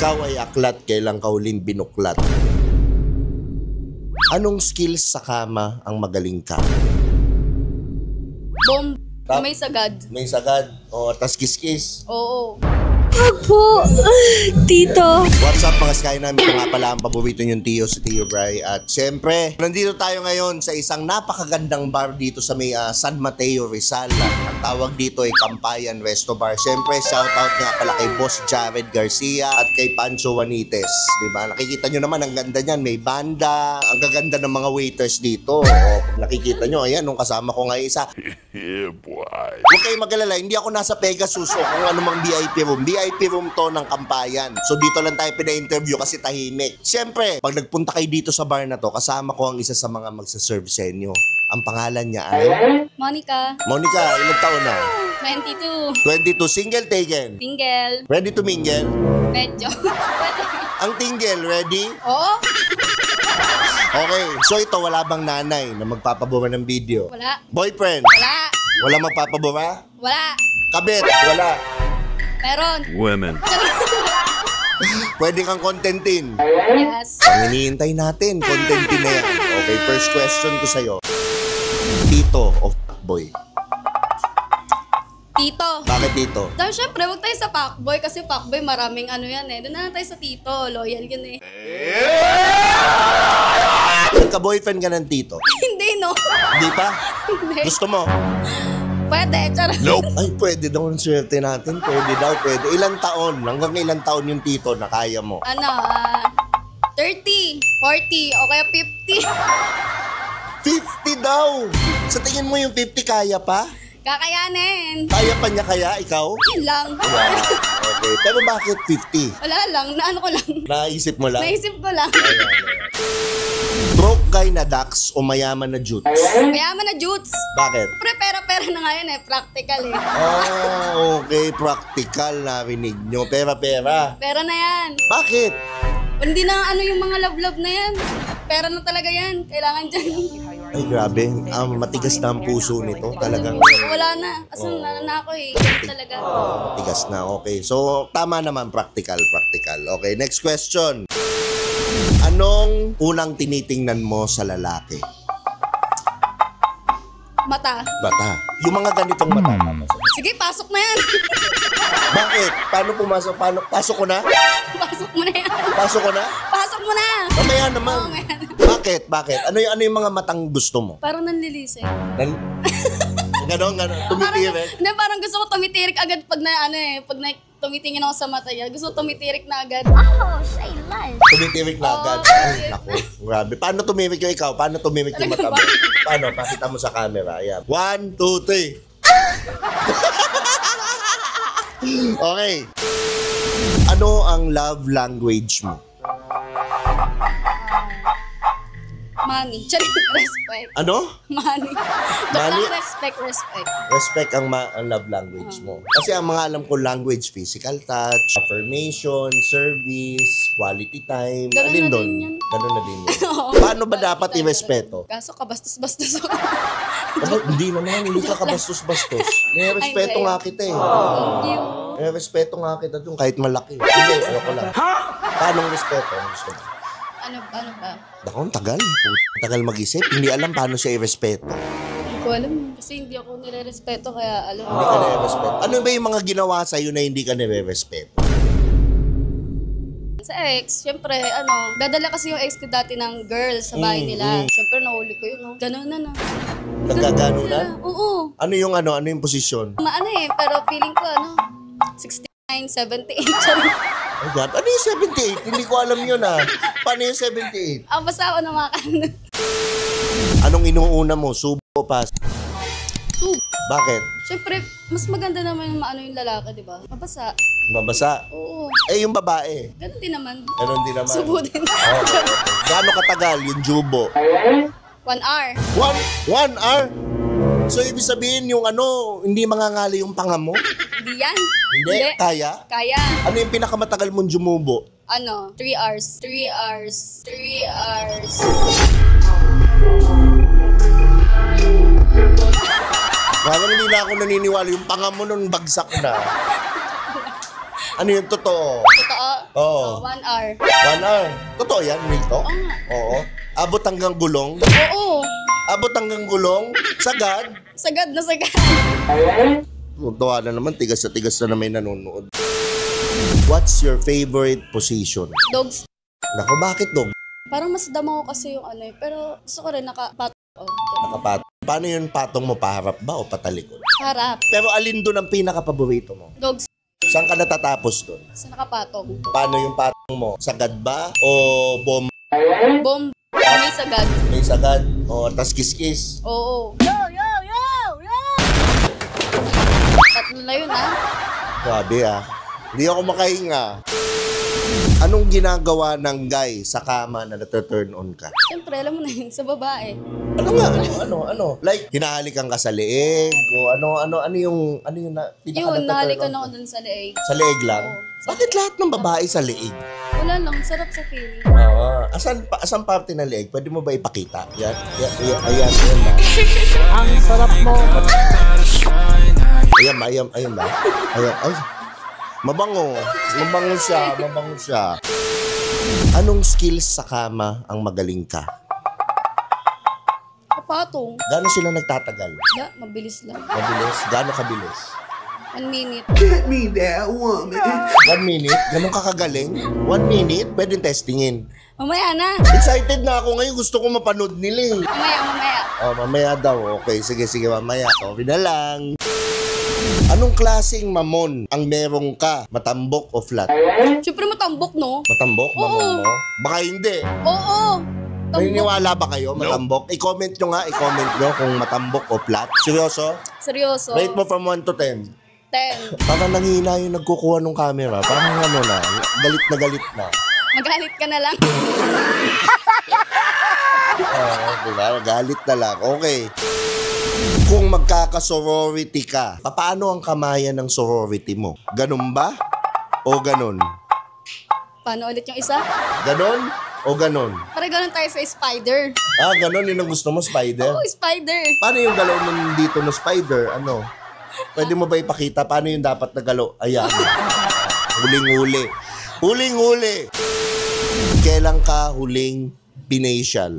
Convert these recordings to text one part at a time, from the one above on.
ikaw ay aklat, kailan ka huling binuklat? Anong skills sa kama ang magaling ka? Bomb. May sagad. May sagad. O, tas kiss-kiss. Oo. Opo, tito. What's up mga Sky namin? Ito nga pala ang paborito niyong Tio, si Tio Bry. At syempre, nandito tayo ngayon sa isang napakagandang bar dito sa may San Mateo, Rizal. Ang tawag dito ay Kampayan Resto Bar. Syempre, shoutout nga pala kay Boss Jared Garcia at kay Pancho Juanites. Diba? Nakikita nyo naman, ang ganda niyan. May banda. Ang gaganda ng mga waiters dito. O, pag nakikita nyo, ayan, nung kasama ko nga isa. Yeah, boy. Huwag kayong mag-alala, hindi ako nasa Pegasus o kung anumang VIP room. VIP room to ng Kampayan. So dito lang tayo pina-interview kasi tahimik. Siyempre, pag nagpunta kayo dito sa bar na to, kasama ko ang isa sa mga magsaserve sa inyo. Ang pangalan niya ay... Monica. Monica, ilang taon na? 22. 22, single taken. Single. Ready to mingle? Medyo. Ang tingle, ready? Oo. Okay, so ito, wala bang nanay na magpapabura ng video? Wala. Boyfriend? Wala. Wala magpapabura? Wala. Kabit? Wala. Meron. Women. Pwede kang contentin. Yes. Ang hinihintay natin, contentin na yan. Okay, first question ko sa'yo. Tito o fuckboy? Tito. Bakit tito? Dahil syempre, huwag tayo sa fuckboy kasi fuckboy maraming ano yan eh. Doon na tayo sa tito. Loyal yun eh. Nagka-boyfriend ka ng tito? Hindi no. Hindi pa? Hindi. Gusto mo? Pwede. Charot. Nope. Ay, pwede daw ang swerte natin. Pwede daw, pwede. Ilang taon? Hanggang ilang taon yung tito na kaya mo? Ano, 30, 40, o kaya 50. 50 daw! Sa tingin mo yung 50 kaya pa? Kakayanin. Kaya pa niya kaya? Ikaw? Yun lang. Wow. Okay. Pero bakit 50? Wala lang. Naano ko lang. Naisip mo lang? Naisip ko lang. Broke guy na Dax o mayaman na Jutes? Mayaman na Jutes. Bakit? Pre, pera na nga yun eh. Practical eh. Okay. Practical. Narinig nyo. Pera. Pera na yan. Bakit? Hindi na ano yung mga love-love na yan. Pera na talaga yan. Kailangan dyan. Ay, grabe. Matigas na ang puso nito. Talagang Wala na. Asan na ako eh. Ganun talaga. matigas na. Okay. So, tama naman. Practical. Okay. Next question. Anong unang tinitingnan mo sa lalaki? Mata. Bata. Yung mga ganitong mata. Sige, pasok na yan. Bakit? Paano pumasok? Pasok ko na? Pasok mo na yan. Pasok ko na? Pasok mo na. Mamaya naman. Oo, man. Bakit? Ano yung mga matang gusto mo? Parang nanlilisay. Ganon. Tumitirik. Hindi, parang gusto ko tumitirik agad pag tumitingin ako sa mata niya. Gusto ko tumitirik na agad. Tumitirik na agad. Ay, naku. Grabe. Paano tumirik yung ikaw? Paano tumirik yung mata mo? Paano? Pakita mo sa camera. Ayan. 1, 2, 3. Okay. Ano ang love language mo? Money. Respect. Ano? Money. Money? Respect. Respect ang love language mo. Kasi ang mga alam ko language, physical touch, affirmation, service, quality time. Ganun Alin na doon? din yan. Ganun na din yan. Oo. Paano ba dapat i-respeto? Kaso kabastos-bastos ako. Hindi naman, hindi ka kabastos-bastos. May respeto Ay, nga kita eh. Thank you. May respeto nga kita dun kahit malaki. Hindi, ayoko lang. Paano respeto? Ang gusto mo? Ano ba? Naku, ang tagal. Tagal mag-isip. Hindi alam paano siya i-respeto. Hindi ko alam. Kasi hindi ako nire-respeto kaya alam. Hindi ka nire-respeto. Ano ba yung mga ginawa sa'yo na hindi ka nire-respeto? Sa ex, syempre, dadala kasi yung ex ko dati ng girl sa bahay nila. Syempre, nahuli ko yun, no? Ganun na, no? Nagkagano na? Oo. Ano yung posisyon? Pero feeling ko, 69, 78. Oh God, ano yung 78? Hindi ko alam yun ah. Paano yung 78? Basta ako na makakanod. Anong inuuna mo? Subo o pas? Sub. Bakit? Syempre, mas maganda naman yung yung lalaki, di ba? Mabasa. Mabasa? Oo. Eh, yung babae? Ganun din naman. Ganon din naman. Subo din. Okay. Gaano katagal yung jubo? 1 hour. 1 hour? So, ibig sabihin yung hindi mangangali yung panga mo? Hindi yan. Hindi? Kaya? Kaya. Ano yung pinakamatagal mong jumubo? 3 hours. 3 hours. 3 hours. Parang hindi na ako naniniwala yung panga mo nun bagsak na. Ano yung totoo? Totoo Oo. 1 hour. 1 hour. Totoo yan, real talk? Oo nga. Oo. Abot hanggang gulong? Oo. Abot hanggang gulong? Sagad? Sagad na sagad. Tuwa na naman, tigas na may nanonood. What's your favorite position? Dogs. Nako, bakit dog? Parang mas damo ko kasi yung ano eh. Pero gusto ko rin nakapat. Nakapat. Paano yung patong mo? Paharap ba o patalikod? Harap. Pero alin doon ang pinaka-paborito mo? Dogs. Saan ka natatapos doon? Sa nakapatong. Paano yung patong mo? Sagad ba? O bomb? Bomb. May sagad. May sagad? O tas kiskis? Oo. Tatlo na yun Grabe Hindi ako makahinga. Anong ginagawa ng guy sa kama na nata-turn on ka? Siyempre, alam mo na yun, sa babae. Ano nga? Ano? Like, hinahalikan ka sa leeg? O ano yung Yun, nahalikan ako dun sa leeg. Sa leeg lang? Oo. Bakit lahat ng babae sa leeg? Wala lang, sarap sa feeling. Asan parte ng leeg? Pwede mo ba ipakita? Ayan ba? Ang sarap mo. Ayan ba? Ayan. Ay. Mabango siya. Anong skills sa kama ang magaling ka? Kapatong. Gaano sila nagtatagal? Mabilis lang. Mabilis? Gaano kabilis? 1 minute. 1 minute? Ganun ka kagaling? 1 minute? Pwede testingin. Mamaya na. Excited na ako ngayon. Gusto ko mapanood nila Mamaya. Mamaya daw. Okay, sige, mamaya. Sorry na lang. Anong klaseng mamon ang merong ka? Matambok o flat? Siyempre matambok, no? Matambok? Oo. Mamon mo? Baka hindi. Oo. Naniniwala ba kayo? Matambok? I-comment nyo kung matambok o flat. Seryoso? Seryoso. Rate mo from 1 to 10. 10. Parang nanghina yung nagkukuha ng camera. Parang galit na. Magalit ka na lang. Diba? Galit na lang. Okay. Kung magkaka-sorority ka, paano ang kamayan ng sorority mo? Ganun ba? O ganun? Paano ulit yung isa? Ganon? O ganon? Para ganun tayo sa spider. Ganon yun ang gusto mo, spider? Oo, spider. Paano yung galaw nun dito na spider? Ano? Pwede mo ba ipakita? Paano yung dapat na galaw? Ayan. Huling-huli. Kailan ka huling pinacial?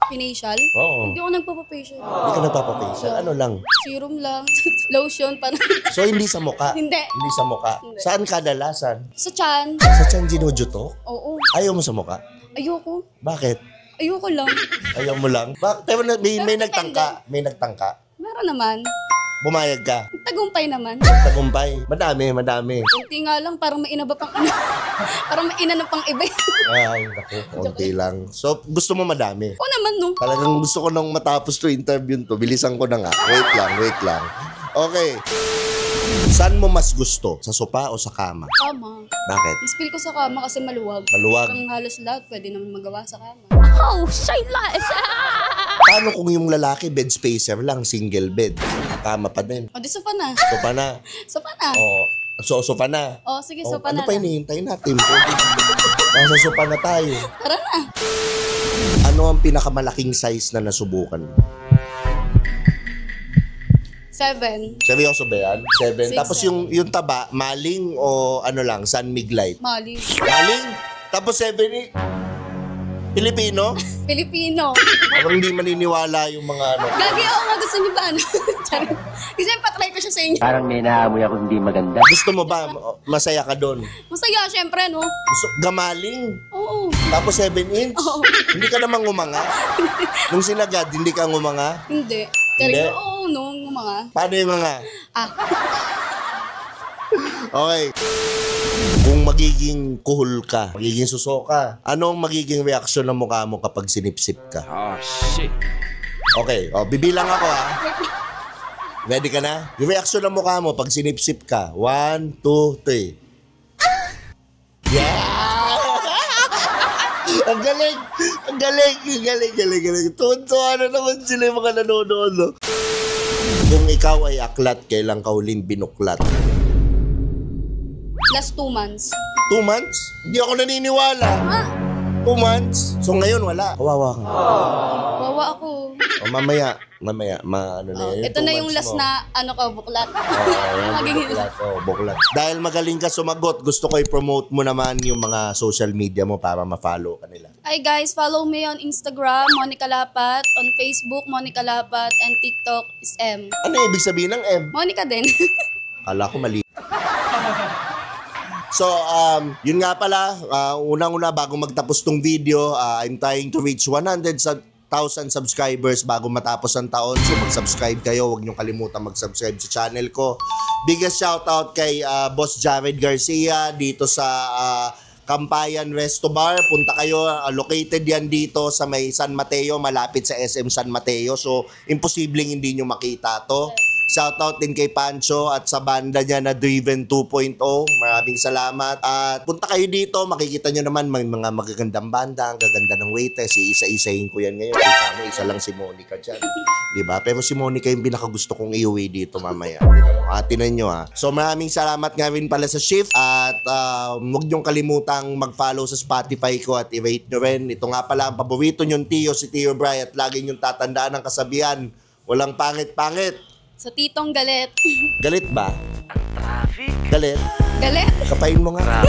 Pinacial? Oo. Hindi ako nagpapafacial. Hindi ka nagpapafacial? Ano lang? Serum lang. Lotion. Parang So, hindi sa muka? Hindi. Hindi sa muka? Hindi. Saan kadalasan? sa chan. Sa tiyan ginujuto? Oo. Ayaw mo sa muka? Ayoko. Bakit? Ayoko lang. Ayaw mo lang? Pero may Pero nagtangka. May nagtangka. Meron naman. Bumayag ka. Tagumpay naman. Tagumpay. Madami. Kunti nga lang, parang may ina ba pang ina? Parang may ina na pang iba. Ay, naku. Konti lang. So, gusto mo madami? Oo naman, no? Talagang gusto ko nang matapos to interview to. Bilisan ko na nga. Wait lang. Okay. Saan mo mas gusto? Sa sopa o sa kama? Kama. Bakit? Mas feel ko sa kama kasi maluwag. Maluwag. Ang halos lahat pwede naman magawa sa kama. Oh, say less. Paano kung yung lalaki bed spacer lang, single bed? Kama pa din. O, di sofa na. Sopa na. Sofa na. Oo. Sopa na. O, sige, Oh, sofa ano na pa lang. hinihintay natin? Nasa sopa na tayo. Tara na. Ano ang pinakamalaking size na nasubukan mo? 7. Seryoso ba yan? 7. 6, Tapos yung taba, maling o ano lang, San Miglite? Mali. Maling? Tapos 7 Pilipino? Pilipino. Parang hindi maniniwala yung mga ano. Gagi ako nga gusto niyo ba ano? Charing. Kasi patry ko siya sa inyo. Parang may naamoy ako hindi maganda. Gusto mo ba? Masaya ka doon? Masaya, syempre, no? Gusto, gamaling? Oo. Tapos 7 inch? Oo. Hindi ka naman ngumanga? Nung sinagad, hindi ka ngumanga? Hindi. Hindi? Charing, oo, no, yung mga. Paano yung mga? Okay. Kung magiging kuhol ka, magiging suso ka, ano ang magiging reaksyon ng mukha mo kapag sinipsip ka? Oh, shit. Okay, bibilang ako Ready ka na? Yung reaksyon ng mukha mo pag sinipsip ka. 1, 2, 3. Yeah! Ang galing! Tuwan-tuwa na naman sila yung mga nanonood, no? Kung ikaw ay aklat, kailan ka huling binuklat? Last 2 months. 2 months? Hindi ako naniniwala. 2 2 months. So ngayon wala. Kawawa ka. Wawa ako. O mamaya, ano na yan. Ito na yung last na, buklat. Magiging Buklat. Dahil magaling ka sumagot, gusto ko i-promote mo naman yung mga social media mo para ma-follow ka nila. Hi guys, follow me on Instagram, Monica Lapat. On Facebook, Monica Lapat. And TikTok is M. Ano ibig sabihin ng M? Monica din. Kala ko mali. So, yun nga pala, unang-una bago magtapos tong video, I'm trying to reach 100,000 subscribers bago matapos ang taon. So, mag-subscribe kayo. Huwag niyong kalimutan mag-subscribe sa channel ko. Biggest shoutout kay Boss Jared Garcia dito sa Kampayan Resto Bar. Punta kayo. Located yan dito sa may San Mateo, malapit sa SM San Mateo. So, imposibleng hindi nyo makita to. Shoutout din kay Pancho at sa banda niya na Driven 2.0. Maraming salamat. At punta kayo dito, makikita nyo naman may mga magagandang banda, ang gaganda ng waitress. Isa-isahin ko yan ngayon. Kita mo, isa lang si Monica dyan. Diba? Pero si Monica yung pinakagusto kong iuwi dito mamaya. Tinan nyo ha. So maraming salamat nga rin pala sa shift. At huwag nyong kalimutang mag-follow sa Spotify ko at i-rate nyo rin. Ito nga pala ang paborito nyong Tio, si Tio Bry. At lagi nyong tatandaan ang kasabihan, walang pangit-pangit. Sa titong galit. Galit ba? Galit? Galit? Kapain mo nga.